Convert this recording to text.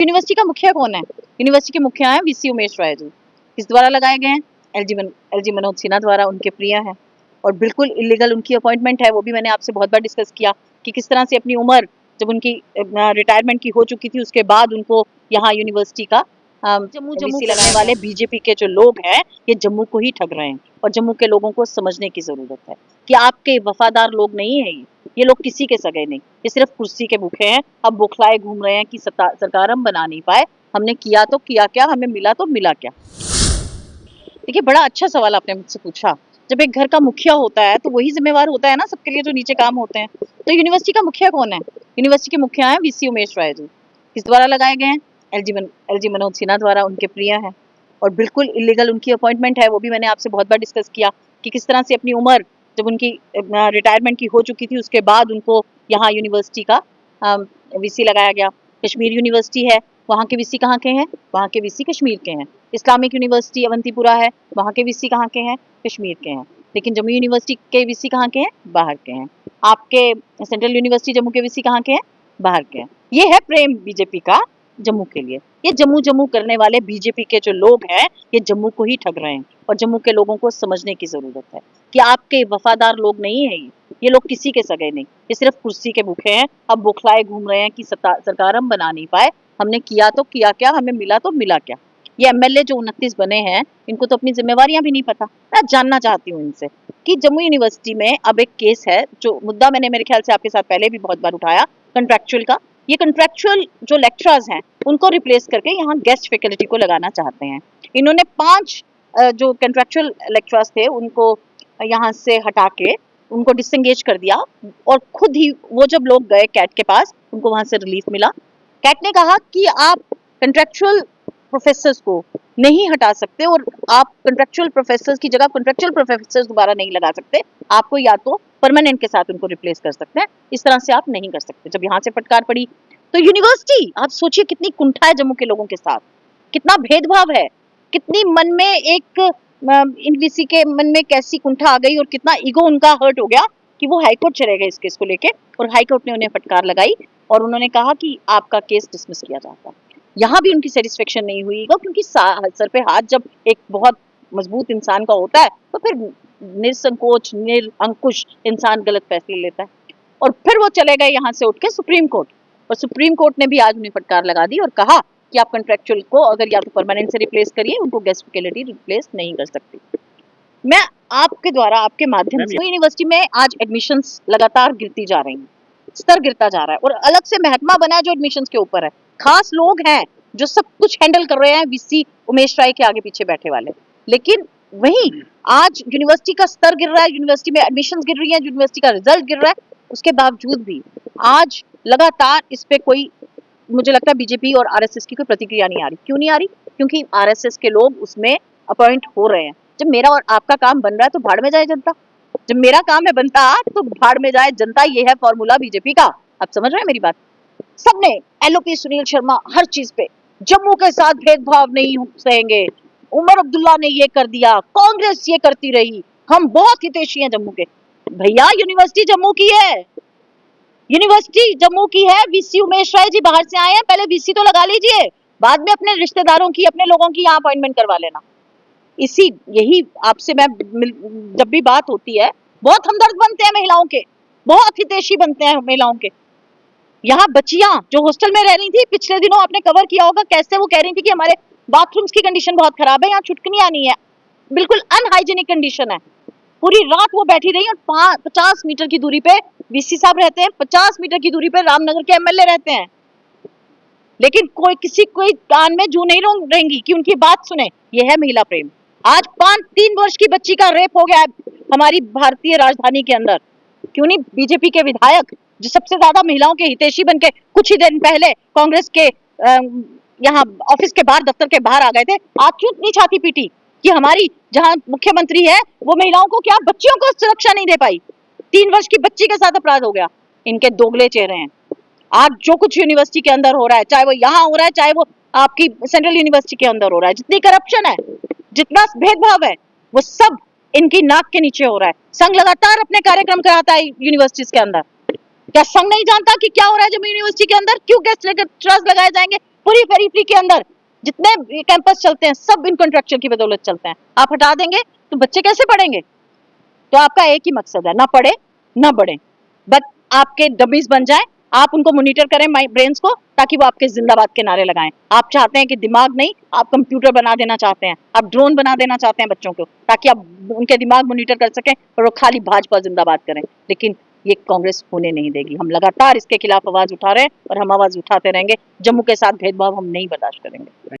University का मुखिया कौन है? यूनिवर्सिटी के मुखिया हैं वीसी उमेश राय जी। किस द्वारा लगाए गए हैं? एलजी मनोज सिन्हा द्वारा, उनके प्रिय हैं और बिल्कुल इलीगल उनकी अपॉइंटमेंट है। वो भी मैंने आपसे बहुत बार डिस्कस किया कि किस तरह से अपनी उम्र जब उनकी रिटायरमेंट की हो चुकी थी उसके बाद उनको यहाँ यूनिवर्सिटी का जम्मू लगाने वाले बीजेपी के जो लोग हैं ये जम्मू को ही ठग रहे हैं और जम्मू के लोगों को समझने की जरूरत है कि आपके वफादार लोग नहीं है ये लोग किसी के सगे नहीं, ये सिर्फ कुर्सी के भूखे हैं। अब बौखलाए घूम रहे हैं कि सरकार हम बना नहीं पाए, हमने किया तो किया क्या, हमें मिला तो मिला क्या। देखिए बड़ा अच्छा सवाल आपने मुझसे पूछा। जब एक घर का मुखिया होता है तो वही जिम्मेवार होता है ना सबके लिए जो नीचे काम होते हैं। तो यूनिवर्सिटी का मुखिया कौन है? यूनिवर्सिटी के मुखिया हैं वीसी उमेश राय जी। किस द्वारा लगाए गए हैं? एलजी मनोज सिन्हा द्वारा, उनके प्रिय हैं और बिल्कुल इलीगल उनकी अपॉइंटमेंट है। वो भी मैंने आपसे बहुत बार डिस्कस किया कि किस तरह से अपनी उम्र जब उनकी रिटायरमेंट की हो चुकी थी उसके बाद उनको यहाँ यूनिवर्सिटी का वीसी लगाया गया। कश्मीर यूनिवर्सिटी है, वहाँ के वीसी कहाँ के हैं? वहाँ के वीसी कश्मीर के हैं। इस्लामिक यूनिवर्सिटी अवंतीपुरा है, वहाँ के वीसी कहाँ के हैं? कश्मीर के हैं। लेकिन जम्मू यूनिवर्सिटी के वीसी कहाँ के हैं? बाहर के हैं। आपके सेंट्रल यूनिवर्सिटी जम्मू के वीसी कहाँ के हैं? बाहर के हैं। ये है प्रेम बीजेपी का जम्मू के लिए। ये जम्मू जम्मू करने वाले बीजेपी के जो लोग हैं ये जम्मू को ही ठग रहे हैं और जम्मू के लोगों को समझने की जरूरत है कि आपके वफादार लोग नहीं है ये लोग किसी के सगे नहीं, ये सिर्फ कुर्सी के भूखे हैं। अब बौखलाए घूम रहे हैं कि सरकार हम बना नहीं पाए, हमने किया तो किया क्या, हमें मिला तो मिला क्या। ये एमएलए जो 29 बने हैं इनको तो अपनी जिम्मेवारियां भी नहीं पता। मैं जानना चाहती हूँ इनसे कि जम्मू यूनिवर्सिटी में अब एक केस है, जो मुद्दा मैंने मेरे ख्याल से आपके साथ पहले भी बहुत बार उठाया, कंट्रैक्चुअल का। ये कंट्रैक्चुअल जो लेक्चरर्स हैं उनको रिप्लेस करके यहाँ गेस्ट फैकल्टी को लगाना चाहते हैं। इन्होंने 5 जो कंट्रैक्चुअल लेक्चरर्स थे उनको यहाँ से हटा के उनको डिसएंगेज कर दिया और खुद ही वो जब लोग गए कैट के पास उनको वहां से रिलीफ मिला। कैट ने कहा कि आप कंट्रैक्चुअल प्रोफेसर्स को नहीं हटा सकते और आप कंट्रैक्चुअल प्रोफेसर्स की जगह कंट्रैक्चुअल प्रोफेसर्स दोबारा नहीं लगा सकते, आपको या तो परमानेंट के साथ उनको रिप्लेस कर सकते हैं, इस तरह से आप नहीं कर सकते। जब यहाँ से फटकार पड़ी तो यूनिवर्सिटी, आप सोचिए कितनी कुंठा है जम्मू के लोगों के साथ, कितना भेदभाव है, कितनी मन में एक इन वीसी के मन में कैसी कुंठा आ गई और कितना ईगो उनका हर्ट हो गया कि वो हाईकोर्ट चले गए इस केस को लेके और हाईकोर्ट ने उन्हें फटकार लगाई और उन्होंने कहा कि आपका केस डिसमिस किया जाता। यहाँ भी उनकी सेटिस्फेक्शन नहीं हुई क्योंकि सर पे हाथ जब एक बहुत मजबूत इंसान का होता है तो फिर निसंकोच निरअंकुश इंसान गलत फैसले लेता है और फिर वो चले गए यहाँ से उठ के सुप्रीम कोर्ट और सुप्रीम कोर्ट ने भी आज उन्हें फटकार लगा दी और कहा कि आप कंट्रैक्चुअल को अगर या तो परमानेंट से रिप्लेस करिए, उनको गेस्ट फैकल्टी रिप्लेस नहीं कर सकती। मैं आपके द्वारा आपके माध्यम से यूनिवर्सिटी में आज एडमिशंस लगातार गिरती जा रही हैं, स्तर गिरता जा रहा है और अलग से महकमा बना है जो एडमिशंस के ऊपर है। खास लोग हैं जो सब कुछ हैंडल कर रहे हैं वीसी उमेश राय के आगे पीछे बैठे वाले, लेकिन वहीं आज यूनिवर्सिटी का स्तर गिर रहा है, यूनिवर्सिटी में एडमिशंस गिर रही है, यूनिवर्सिटी का रिजल्ट गिर रहा है, उसके बावजूद भी आज लगातार इस पे कोई, मुझे लगता है बीजेपी और आरएसएस की कोई प्रतिक्रिया नहीं आ रही। क्यों नहीं आ रही? क्योंकि आरएसएस के लोग उसमें अपॉइंट हो रहे हैं। जब मेरा और आपका काम बन रहा है तो भाड़ में जाए जनता, जब मेरा काम है बनता तो भाड़ में जाए जनता, ये है फॉर्मूला बीजेपी का। आप समझ रहे हैं मेरी बात? सबने एलओपी सुनील शर्मा हर चीज पे जम्मू के साथ भेदभाव नहीं सहेंगे, उमर अब्दुल्ला ने ये कर दिया, कांग्रेस ये करती रही, हम बहुत हितैषी हैं जम्मू के। भैया यूनिवर्सिटी जम्मू की है, यूनिवर्सिटी जम्मू की है। वीसी उमेश राय जी बाहर से आए हैं, पहले वीसी तो लगा लीजिए, बाद में अपने रिश्तेदारों की अपने लोगों की यहाँ अपॉइंटमेंट करवा लेना। यही आपसे मैं जब भी बात होती है बहुत हमदर्द बनते हैं महिलाओं के, बहुत हितैषी बनते हैं महिलाओं के। यहाँ बच्चियां जो हॉस्टल में रह रही थी, पिछले दिनों आपने कवर किया होगा कैसे वो कह रही थी कि हमारे बाथरूम्स की कंडीशन बहुत खराब है, यहाँ छुटकनियां नहीं है, बिल्कुल अनहाइजीनिक कंडीशन है। पूरी रात वो बैठी रही और 50 मीटर की दूरी पे वीसी साहब रहते हैं, 50 मीटर की दूरी पे रामनगर के एमएलए रहते हैं, लेकिन कोई कान में जू नहीं रहेंगी कि उनकी बात सुने। ये है महिला प्रेम। आज 3 वर्ष की बच्ची का रेप हो गया हमारी भारतीय राजधानी के अंदर। क्यों नहीं बीजेपी के विधायक जो सबसे ज्यादा महिलाओं के हितैषी बनके कुछ ही दिन पहले कांग्रेस के यहाँ ऑफिस के बाहर, दफ्तर के बाहर आ गए थे, आज क्यों इतनी छाती पीटी कि हमारी जहाँ मुख्यमंत्री है वो महिलाओं को क्या, बच्चियों को सुरक्षा नहीं दे पाई? 3 वर्ष की बच्ची के साथ अपराध हो गया। इनके दोगले चेहरे हैं। आज जो कुछ यूनिवर्सिटी के अंदर हो रहा है, चाहे वो यहाँ हो रहा है, चाहे वो आपकी सेंट्रल यूनिवर्सिटी के अंदर हो रहा है, जितनी करप्शन है, जितना भेदभाव है, वो सब इनकी नाक के नीचे हो रहा है। संघ लगातार अपने कार्यक्रम कराता है यूनिवर्सिटीज के अंदर। क्या संघ नहीं जानता कि क्या हो रहा है जम्मू यूनिवर्सिटी के अंदर? क्यों गेस्ट लेक्चरर्स लगाए जाएंगे? पूरी पेरिफेरी के अंदर जितने कैंपस चलते हैं सब इन कॉन्ट्रैक्चर की बदौलत चलते हैं। आप हटा देंगे तो बच्चे कैसे पढ़ेंगे? तो आपका एक ही मकसद है, ना पढ़े ना बढ़े, बट आपके डमीज बन जाए, आप उनको मॉनिटर करें ब्रेन्स को, ताकि वो आपके जिंदाबाद के नारे लगाएं। आप चाहते हैं कि दिमाग नहीं, आप कंप्यूटर बना देना चाहते हैं, आप ड्रोन बना देना चाहते हैं बच्चों को, ताकि आप उनके दिमाग मॉनिटर कर सकें और वो खाली भाजपा जिंदाबाद करें। लेकिन ये कांग्रेस होने नहीं देगी। हम लगातार इसके खिलाफ आवाज उठा रहे हैं और हम आवाज उठाते रहेंगे। जम्मू के साथ भेदभाव हम नहीं बर्दाश्त करेंगे।